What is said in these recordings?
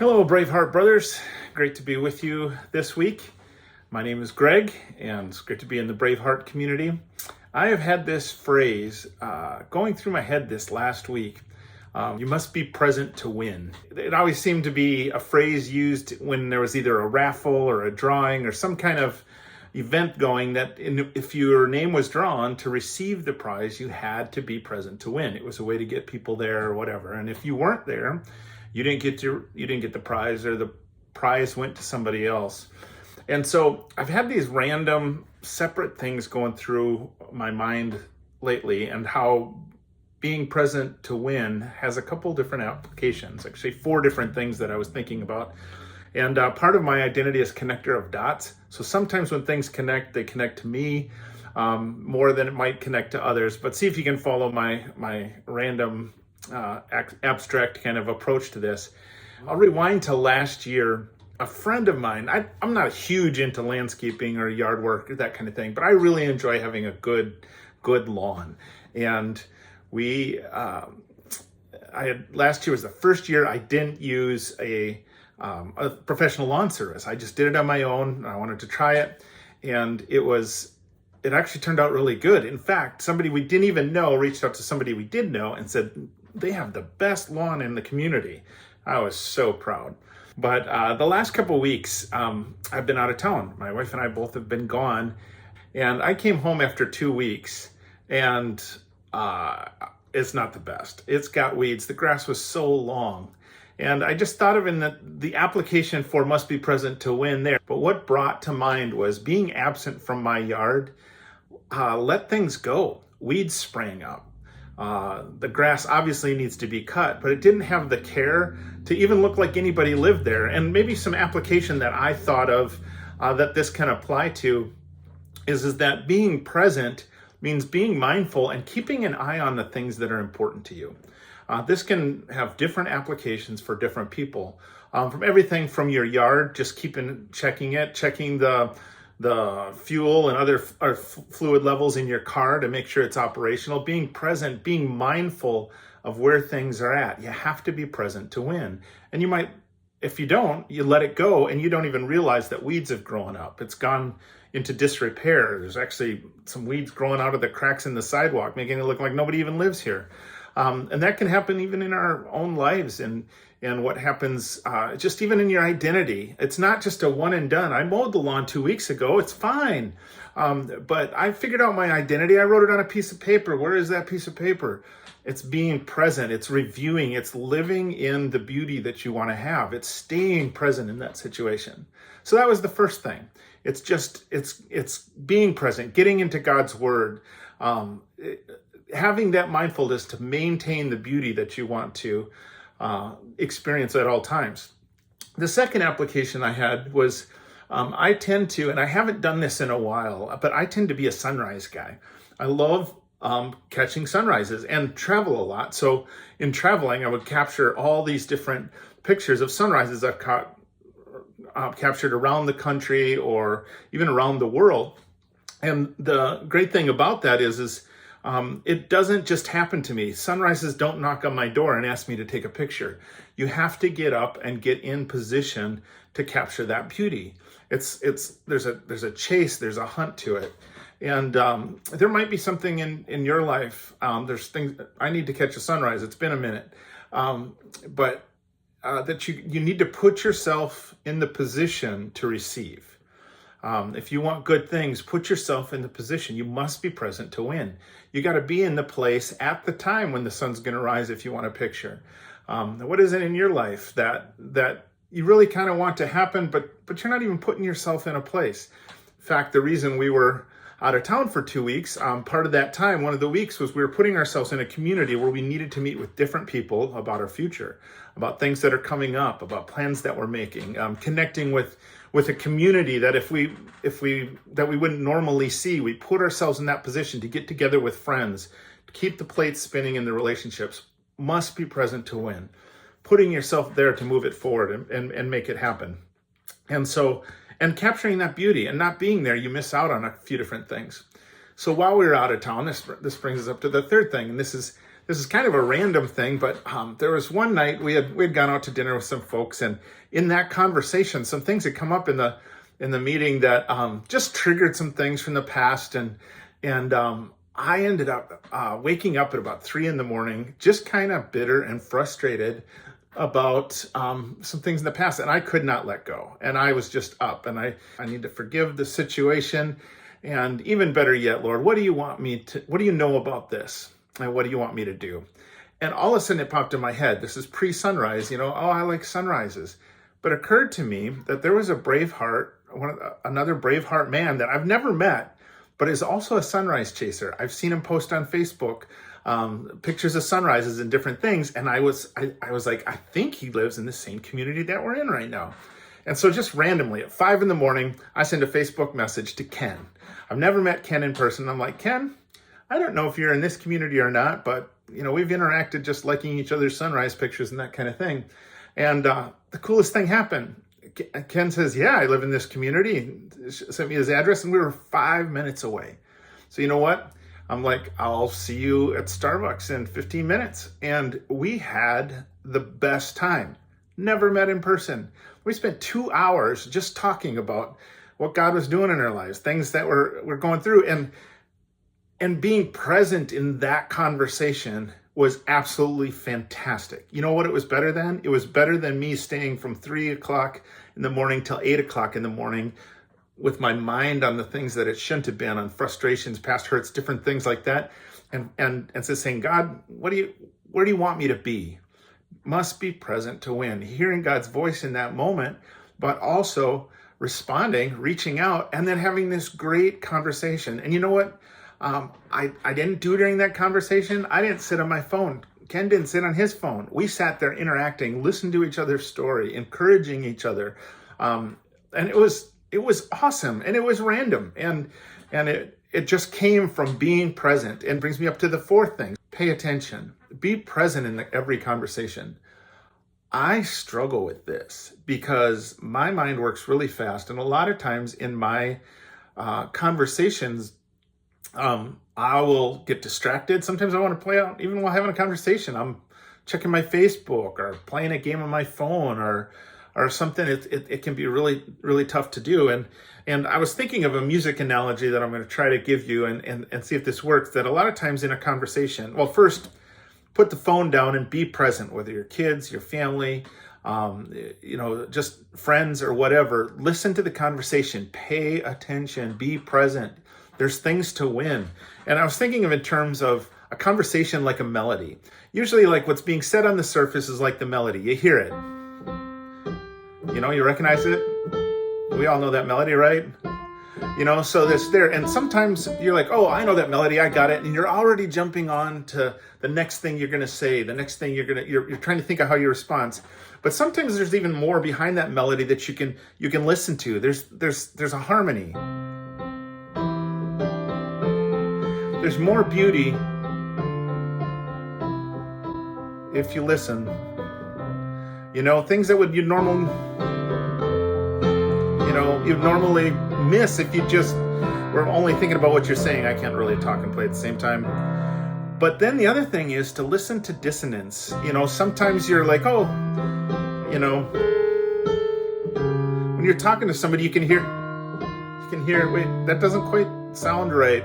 Hello, Braveheart Brothers. Great to be with you this week. My name is Greg, and it's great to be in the Braveheart community. I have had this phrase going through my head this last week. You must be present to win. It always seemed to be a phrase used when there was either a raffle or a drawing or some kind of event going that if your name was drawn to receive the prize, you had to be present to win. It was a way to get people there or whatever. And if you weren't there, you didn't get the prize, or the prize went to somebody else. And so I've had these random separate things going through my mind lately, and how being present to win has a couple different applications, actually 4 different things that I was thinking about. And part of my identity is connector of dots. So sometimes when things connect, they connect to me more than it might connect to others. But see if you can follow my random abstract kind of approach to this. I'll rewind to last year. A friend of mine, I'm not huge into landscaping or yard work or that kind of thing, but I really enjoy having a good lawn. And last year was the first year I didn't use a professional lawn service. I just did it on my own. I wanted to try it, and it actually turned out really good. In fact, somebody we didn't even know reached out to somebody we did know and said, they have the best lawn in the community. I was so proud. But the last couple of weeks, I've been out of town. My wife and I both have been gone. And I came home after 2 weeks, and it's not the best. It's got weeds. The grass was so long. And I just thought of the application for must be present to win there. But what brought to mind was being absent from my yard, let things go. Weeds sprang up. The grass obviously needs to be cut, but it didn't have the care to even look like anybody lived there. And maybe some application that I thought of that this can apply to is that being present means being mindful and keeping an eye on the things that are important to you. This can have different applications for different people. From everything from your yard, just checking the fuel and other fluid levels in your car to make sure it's operational. Being present, being mindful of where things are at. You have to be present to win. And you might, if you don't, you let it go and you don't even realize that weeds have grown up. It's gone into disrepair. There's actually some weeds growing out of the cracks in the sidewalk, making it look like nobody even lives here. And that can happen even in our own lives, and what happens just even in your identity. It's not just a one and done. I mowed the lawn 2 weeks ago. It's fine. But I figured out my identity. I wrote it on a piece of paper. Where is that piece of paper? It's being present. It's reviewing. It's living in the beauty that you want to have. It's staying present in that situation. So that was the first thing. It's being present, getting into God's word, having that mindfulness to maintain the beauty that you want to experience at all times. The second application I had was I tend to, and I haven't done this in a while, but I tend to be a sunrise guy. I love catching sunrises and travel a lot. So in traveling, I would capture all these different pictures of sunrises I've captured around the country or even around the world. And the great thing about that is it doesn't just happen to me. Sunrises don't knock on my door and ask me to take a picture. You have to get up and get in position to capture that beauty. There's a chase, there's a hunt to it. And there might be something in your life. There's things, I need to catch a sunrise. It's been a minute. But that you need to put yourself in the position to receive. If you want good things, put yourself in the position. You must be present to win. You got to be in the place at the time when the sun's going to rise if you want a picture. What is it in your life that you really kind of want to happen, but you're not even putting yourself in a place? In fact, the reason we were out of town for 2 weeks, part of that time, one of the weeks, was we were putting ourselves in a community where we needed to meet with different people about our future, about things that are coming up, about plans that we're making, connecting with a community that if we wouldn't normally see. We put ourselves in that position to get together with friends, to keep the plates spinning in the relationships. Must be present to win. Putting yourself there to move it forward and make it happen. And capturing that beauty, and not being there, you miss out on a few different things. So while we were out of town, this brings us up to the third thing, and this this is kind of a random thing, but there was one night we'd gone out to dinner with some folks, and in that conversation, some things had come up in the meeting that just triggered some things from the past, and I ended up waking up at about 3 a.m, just kind of bitter and frustrated about some things in the past, and I could not let go, and I was just up, and I need to forgive the situation, and even better yet, Lord, what do you know about this, and what do you want me to do? And all of a sudden it popped in my head, this is pre-sunrise, I like sunrises, but it occurred to me that there was a Braveheart, another Braveheart man that I've never met, but is also a sunrise chaser. I've seen him post on Facebook pictures of sunrises and different things. And I was like, I think he lives in the same community that we're in right now. And so just randomly at 5 a.m, I send a Facebook message to Ken. I've never met Ken in person. I'm like, Ken, I don't know if you're in this community or not, but we've interacted just liking each other's sunrise pictures and that kind of thing. And the coolest thing happened. Ken says, yeah, I live in this community. He sent me his address, and we were 5 minutes away. So you know what? I'm like, I'll see you at Starbucks in 15 minutes. And we had the best time. Never met in person. We spent 2 hours just talking about what God was doing in our lives, things that we're going through. And being present in that conversation was absolutely fantastic. You know what it was better than? It was better than me staying from 3 o'clock in the morning till 8 o'clock in the morning with my mind on the things that it shouldn't have been, on frustrations, past hurts, different things like that. And so saying, God, where do you want me to be? Must be present to win. Hearing God's voice in that moment, but also responding, reaching out, and then having this great conversation. And you know what? I didn't do during that conversation. I didn't sit on my phone. Ken didn't sit on his phone. We sat there interacting, listened to each other's story, encouraging each other. And it was awesome, and it was random. And it just came from being present, and brings me up to the fourth thing. Pay attention. Be present in every conversation. I struggle with this because my mind works really fast. And a lot of times in my conversations, I will get distracted. Sometimes I want to play out, even while having a conversation, I'm checking my Facebook or playing a game on my phone or something. It can be really, really tough to do. And I was thinking of a music analogy that I'm going to try to give you and see if this works, that a lot of times in a conversation, well, first, put the phone down and be present, whether your kids, your family, just friends or whatever. Listen to the conversation, pay attention, be present. There's things to win. And I was thinking of in terms of a conversation like a melody. Usually like what's being said on the surface is like the melody. You hear it. You recognize it? We all know that melody, right? So that's there. And sometimes you're like, oh, I know that melody, I got it. And you're already jumping on to the next thing you're going to say, the next thing you're trying to think of how you respond. But sometimes there's even more behind that melody that you can listen to. There's a harmony. There's more beauty if you listen. Things that you'd normally miss if you just were only thinking about what you're saying. I can't really talk and play at the same time. But then the other thing is to listen to dissonance. Sometimes you're like, when you're talking to somebody, you can hear, wait, that doesn't quite sound right.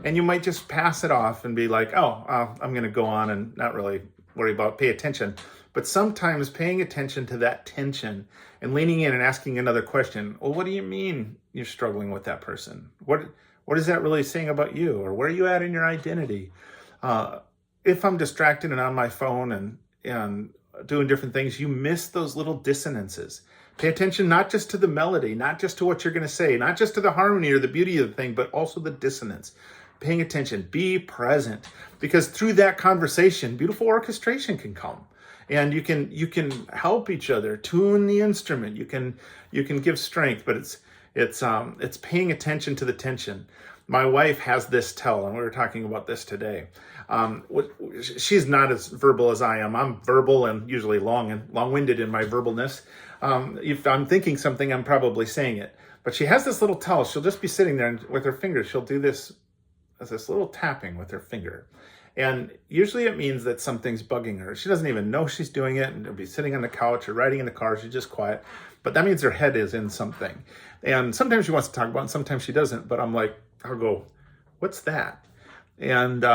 And you might just pass it off and be like, I'm going to go on and not really worry about, pay attention. But sometimes paying attention to that tension and leaning in and asking another question. Well, what do you mean you're struggling with that person? What is that really saying about you? Or where are you at in your identity? If I'm distracted and on my phone and doing different things, you miss those little dissonances. Pay attention not just to the melody, not just to what you're going to say, not just to the harmony or the beauty of the thing, but also the dissonance. Paying attention, be present, because through that conversation, beautiful orchestration can come, and you can help each other tune the instrument. You can give strength, but it's paying attention to the tension. My wife has this tell, and we were talking about this today. She's not as verbal as I am. I'm verbal and usually long-winded in my verbalness. If I'm thinking something, I'm probably saying it. But she has this little tell. She'll just be sitting there and with her fingers, she'll do this little tapping with her finger. And usually it means that something's bugging her. She doesn't even know she's doing it, and she'll be sitting on the couch or riding in the car. She's just quiet. But that means her head is in something. And sometimes she wants to talk about it, and sometimes she doesn't. But I'll go, what's that? And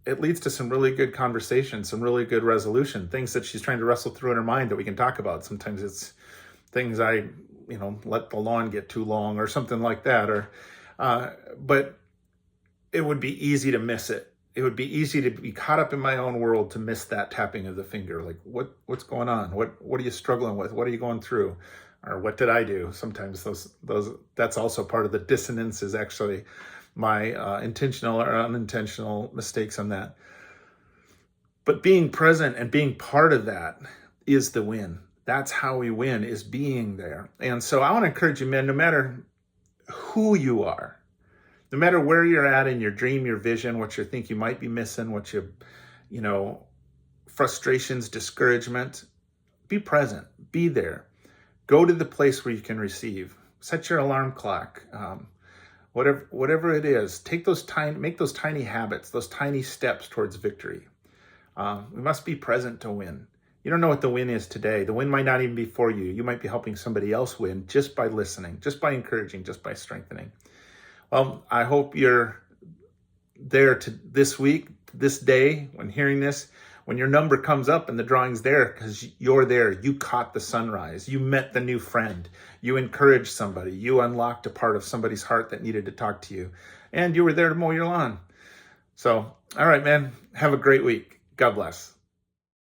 it leads to some really good conversation, some really good resolution, things that she's trying to wrestle through in her mind that we can talk about. Sometimes it's things let the lawn get too long or something like that. But it would be easy to miss it. It would be easy to be caught up in my own world to miss that tapping of the finger. Like, what's going on? What are you struggling with? What are you going through? Or what did I do? Sometimes that's also part of the dissonance, is actually my intentional or unintentional mistakes on that. But being present and being part of that is the win. That's how we win, is being there. And so I want to encourage you, men, no matter who you are, no matter where you're at in your dream, your vision, what you think you might be missing, what frustrations, discouragement, be present, be there. Go to the place where you can receive. Set your alarm clock. Whatever it is, make those tiny habits, those tiny steps towards victory. We must be present to win. You don't know what the win is today. The win might not even be for you. You might be helping somebody else win just by listening, just by encouraging, just by strengthening. Well, I hope you're there this week, this day, when hearing this, when your number comes up and the drawing's there, because you're there. You caught the sunrise. You met the new friend. You encouraged somebody. You unlocked a part of somebody's heart that needed to talk to you. And you were there to mow your lawn. So, all right, man, have a great week. God bless.